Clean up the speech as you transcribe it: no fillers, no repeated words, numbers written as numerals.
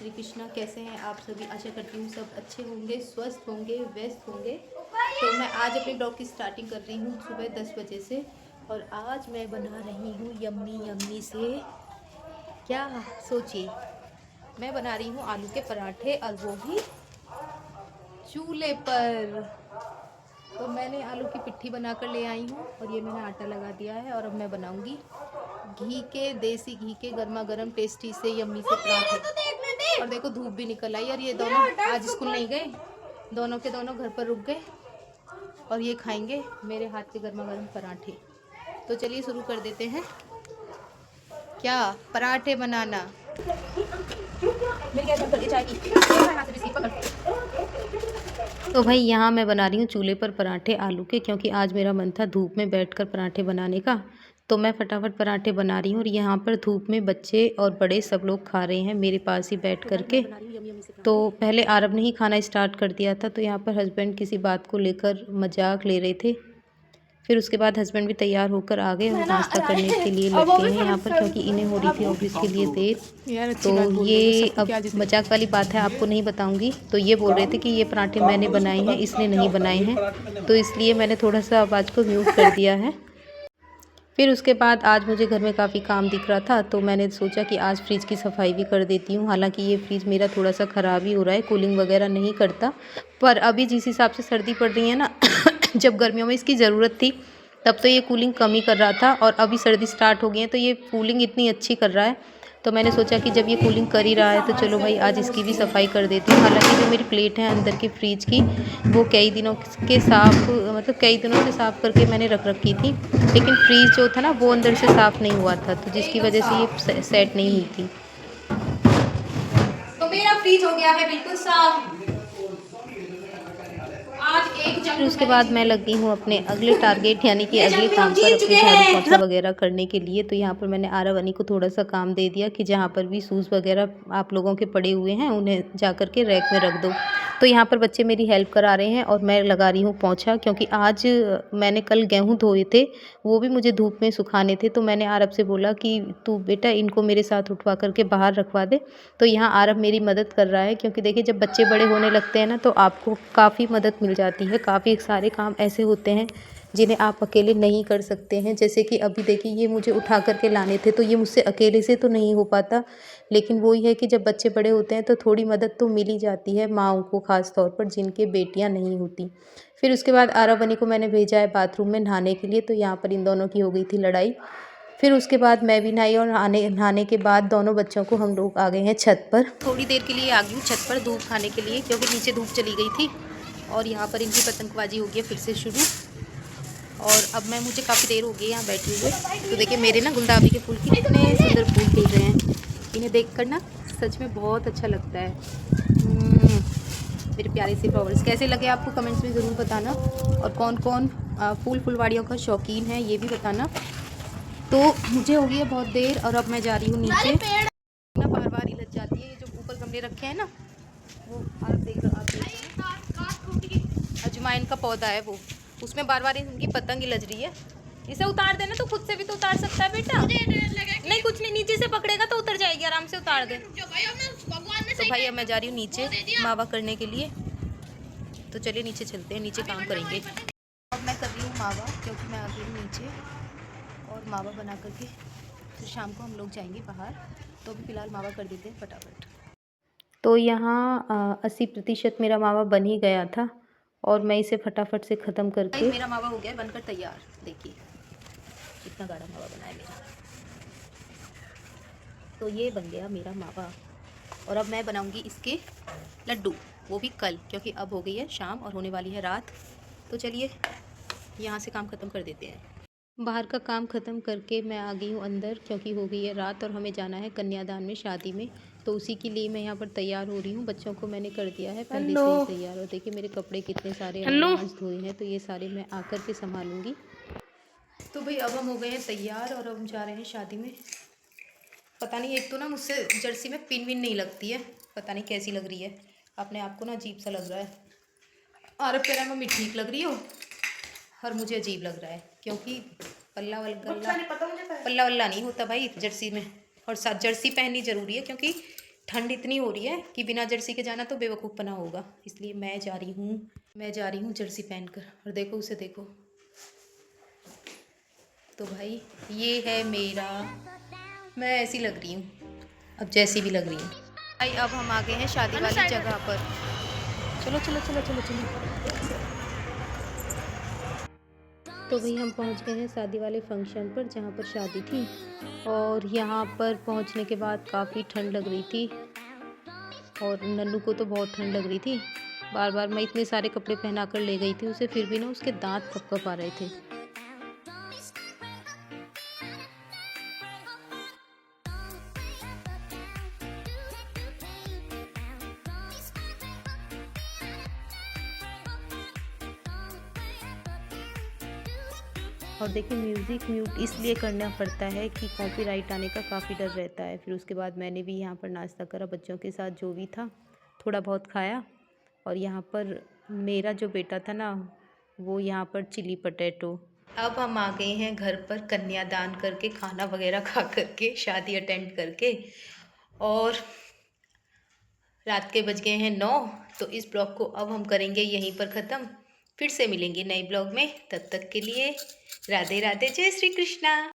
श्री कृष्णा। कैसे हैं आप सभी? आशा करती हूँ सब अच्छे होंगे, स्वस्थ होंगे, व्यस्त होंगे। तो मैं आज अपने ब्लॉग की स्टार्टिंग कर रही हूँ सुबह 10 बजे से। और आज मैं बना रही हूँ यम्मी यम्मी से, क्या सोचिए, मैं बना रही हूँ आलू के पराठे, और वो भी चूल्हे पर। तो मैंने आलू की पिट्ठी बनाकर ले आई हूँ और ये मैंने आटा लगा दिया है। और अब मैं बनाऊंगी घी के, देसी घी के गर्मा गर्म टेस्टी से यम्मी से पराठे। और देखो धूप भी निकल आई और ये दोनों आज स्कूल नहीं गए, दोनों के दोनों घर पर रुक गए और ये खाएंगे मेरे हाथ के गर्मा गर्म पराठे। तो चलिए शुरू कर देते हैं। क्या पराठे बनाना। तो भाई यहाँ मैं बना रही हूँ चूल्हे पर पराठे आलू के, क्योंकि आज मेरा मन था धूप में बैठकर पराठे बनाने का। तो मैं फटाफट पराठे बना रही हूँ और यहाँ पर धूप में बच्चे और बड़े सब लोग खा रहे हैं मेरे पास ही बैठ कर के। तो पहले आरब ने ही खाना स्टार्ट कर दिया था, तो यहाँ पर हस्बैंड किसी बात को लेकर मजाक ले रहे थे। फिर उसके बाद हस्बैंड भी तैयार होकर आ गए और नाश्ता करने के लिए लग गए हैं यहाँ पर, क्योंकि इन्हें हो रही थी ऑफिस के लिए देर। तो ये अब मजाक वाली बात है, आपको नहीं बताऊंगी। तो ये बोल रहे थे कि ये पराठे मैंने बनाए हैं, इसने नहीं बनाए हैं, तो इसलिए मैंने थोड़ा सा आवाज़ को म्यूट कर दिया है। फिर उसके बाद आज मुझे घर में काफ़ी काम दिख रहा था, तो मैंने सोचा कि आज फ्रिज की सफाई भी कर देती हूँ। हालांकि ये फ्रिज मेरा थोड़ा सा ख़राब ही हो रहा है, कूलिंग वगैरह नहीं करता। पर अभी जिस हिसाब से सर्दी पड़ रही है ना जब गर्मियों में इसकी ज़रूरत थी तब तो ये कूलिंग कम ही कर रहा था, और अभी सर्दी स्टार्ट हो गई है तो ये कूलिंग इतनी अच्छी कर रहा है। तो मैंने सोचा कि जब ये कूलिंग कर ही रहा है तो चलो भाई आज इसकी भी सफाई कर देती हूँ। हालांकि जो मेरी प्लेट है अंदर की फ्रिज की, वो कई दिनों के कई दिनों से साफ़ करके मैंने रख रखी थी, लेकिन फ्रीज जो था ना वो अंदर से साफ़ नहीं हुआ था, तो जिसकी वजह से ये सेट नहीं हुई थी। तो मेरा फ्रीज हो गया है बिल्कुल साफ। फिर उसके बाद मैं लग गई हूँ अपने अगले टारगेट यानी कि अगले काम पर, अपने झाड़ू पोछा वगैरह करने के लिए। तो यहाँ पर मैंने आरव अनी को थोड़ा सा काम दे दिया कि जहाँ पर भी शूज़ वगैरह आप लोगों के पड़े हुए हैं उन्हें जा कर के रैक में रख दो। तो यहाँ पर बच्चे मेरी हेल्प करा रहे हैं और मैं लगा रही हूँ पोछा, क्योंकि आज मैंने कल गेहूँ धोए थे, वो भी मुझे धूप में सुखाने थे। तो मैंने आरव से बोला कि तू बेटा इनको मेरे साथ उठवा करके बाहर रखवा दे। तो यहाँ आरव मेरी मदद कर रहा है, क्योंकि देखिए जब बच्चे बड़े होने लगते हैं ना तो आपको काफ़ी मदद मिल जाती है। काफ़ी सारे काम ऐसे होते हैं जिन्हें आप अकेले नहीं कर सकते हैं। जैसे कि अभी देखिए ये मुझे उठा करके लाने थे, तो ये मुझसे अकेले से तो नहीं हो पाता, लेकिन वही है कि जब बच्चे बड़े होते हैं तो थोड़ी मदद तो मिल ही जाती है माँओं को, ख़ास तौर पर जिनके बेटियां नहीं होती। फिर उसके बाद आरव बनी को मैंने भेजा है बाथरूम में नहाने के लिए, तो यहाँ पर इन दोनों की हो गई थी लड़ाई। फिर उसके बाद मैं भी नहाई और नहाने के बाद दोनों बच्चों को हम लोग आ गए हैं छत पर। थोड़ी देर के लिए आ गई हूँ छत पर धूप खाने के लिए, क्योंकि नीचे धूप चली गई थी। और यहाँ पर इनकी पतंगबाजी हो गई है फिर से शुरू। और अब मुझे काफ़ी देर हो गई यहाँ बैठे हुए। तो देखिए मेरे ना गुलदाबरी के फूल कितने सुंदर फूल खिल रहे हैं, इन्हें देखकर ना सच में बहुत अच्छा लगता है। मेरे प्यारे से फ्लावर्स कैसे लगे आपको कमेंट्स में ज़रूर बताना, और कौन कौन फुलवाड़ियों का शौकीन है ये भी बताना। तो मुझे हो गई है बहुत देर और अब मैं जा रही हूँ नीचे। ना बार बार ही लग जाती है, ये जो ऊपर गमले रखे हैं ना वो आप देख अजवाइन का पौधा है वो, उसमें बार बार इनकी पतंग ही लग रही है। इसे उतार देना, तो खुद से भी तो उतार सकता है बेटा। नहीं कुछ नहीं, नीचे से पकड़ेगा तो उतर जाएगी, आराम से उतार दे। तो भाई अब मैं जा रही हूँ नीचे मावा करने के लिए। तो चलिए नीचे चलते हैं, नीचे काम करेंगे। अब मैं कर रही हूँ मावा, क्योंकि मैं आ गई हूँ नीचे और मावा बना करके फिर शाम को हम लोग जाएंगे बाहर। तो अभी फ़िलहाल मावा कर देते हैं फटाफट। तो यहाँ 80% मेरा मावा बन ही गया था और मैं इसे फटाफट से ख़त्म करके, मेरा मावा हो गया बनकर तैयार। देखिए कितना गाढ़ा मावा बना है मेरा। तो ये बन गया मेरा मावा और अब मैं बनाऊंगी इसके लड्डू, वो भी कल, क्योंकि अब हो गई है शाम और होने वाली है रात। तो चलिए यहाँ से काम ख़त्म कर देते हैं। बाहर का काम ख़त्म करके मैं आ गई हूँ अंदर, क्योंकि हो गई है रात और हमें जाना है कन्यादान में, शादी में। तो उसी के लिए मैं यहाँ पर तैयार हो रही हूँ। बच्चों को मैंने कर दिया है पहले से ही तैयार। और देखिए मेरे कपड़े कितने सारे आज धोए हैं, तो ये सारे मैं आकर के संभालूंगी। तो भाई अब हम हो गए हैं तैयार और अब हम जा रहे हैं शादी में। पता नहीं, एक तो ना मुझसे जर्सी में पिन विन नहीं लगती है, पता नहीं कैसी लग रही है, अपने आप को ना अजीब सा लग रहा है। और अब कह रहा है मम्मी ठीक लग रही हो, और मुझे अजीब लग रहा है, क्योंकि पल्ला वल्ला नहीं होता भाई जर्सी में। और साथ जर्सी पहननी ज़रूरी है, क्योंकि ठंड इतनी हो रही है कि बिना जर्सी के जाना तो बेवकूफ़पना होगा, इसलिए मैं जा रही हूँ जर्सी पहनकर। और देखो उसे देखो। तो भाई ये है मेरा, मैं ऐसी लग रही हूँ, अब जैसी भी लग रही हूँ भाई। अब हम आ गए हैं शादी वाली जगह पर। चलो चलो चलो चलो चलो। तो भाई हम पहुंच गए हैं शादी वाले फंक्शन पर, जहां पर शादी थी। और यहां पर पहुंचने के बाद काफ़ी ठंड लग रही थी, और नन्नू को तो बहुत ठंड लग रही थी। बार बार मैं इतने सारे कपड़े पहना कर ले गई थी उसे, फिर भी ना उसके दांत कँप आ रहे थे। और देखिए म्यूज़िक म्यूट इसलिए करना पड़ता है कि कॉपीराइट आने का काफ़ी डर रहता है। फिर उसके बाद मैंने भी यहाँ पर नाश्ता करा बच्चों के साथ, जो भी था थोड़ा बहुत खाया। और यहाँ पर मेरा जो बेटा था ना, वो यहाँ पर चिली पटेटो। अब हम आ गए हैं घर पर कन्यादान करके, खाना वगैरह खा करके, शादी अटेंड करके। और रात के बज गए हैं 9। तो इस ब्लॉग को अब हम करेंगे यहीं पर ख़त्म। फिर से मिलेंगे नए ब्लॉग में, तब तक के लिए राधे राधे, जय श्री कृष्णा।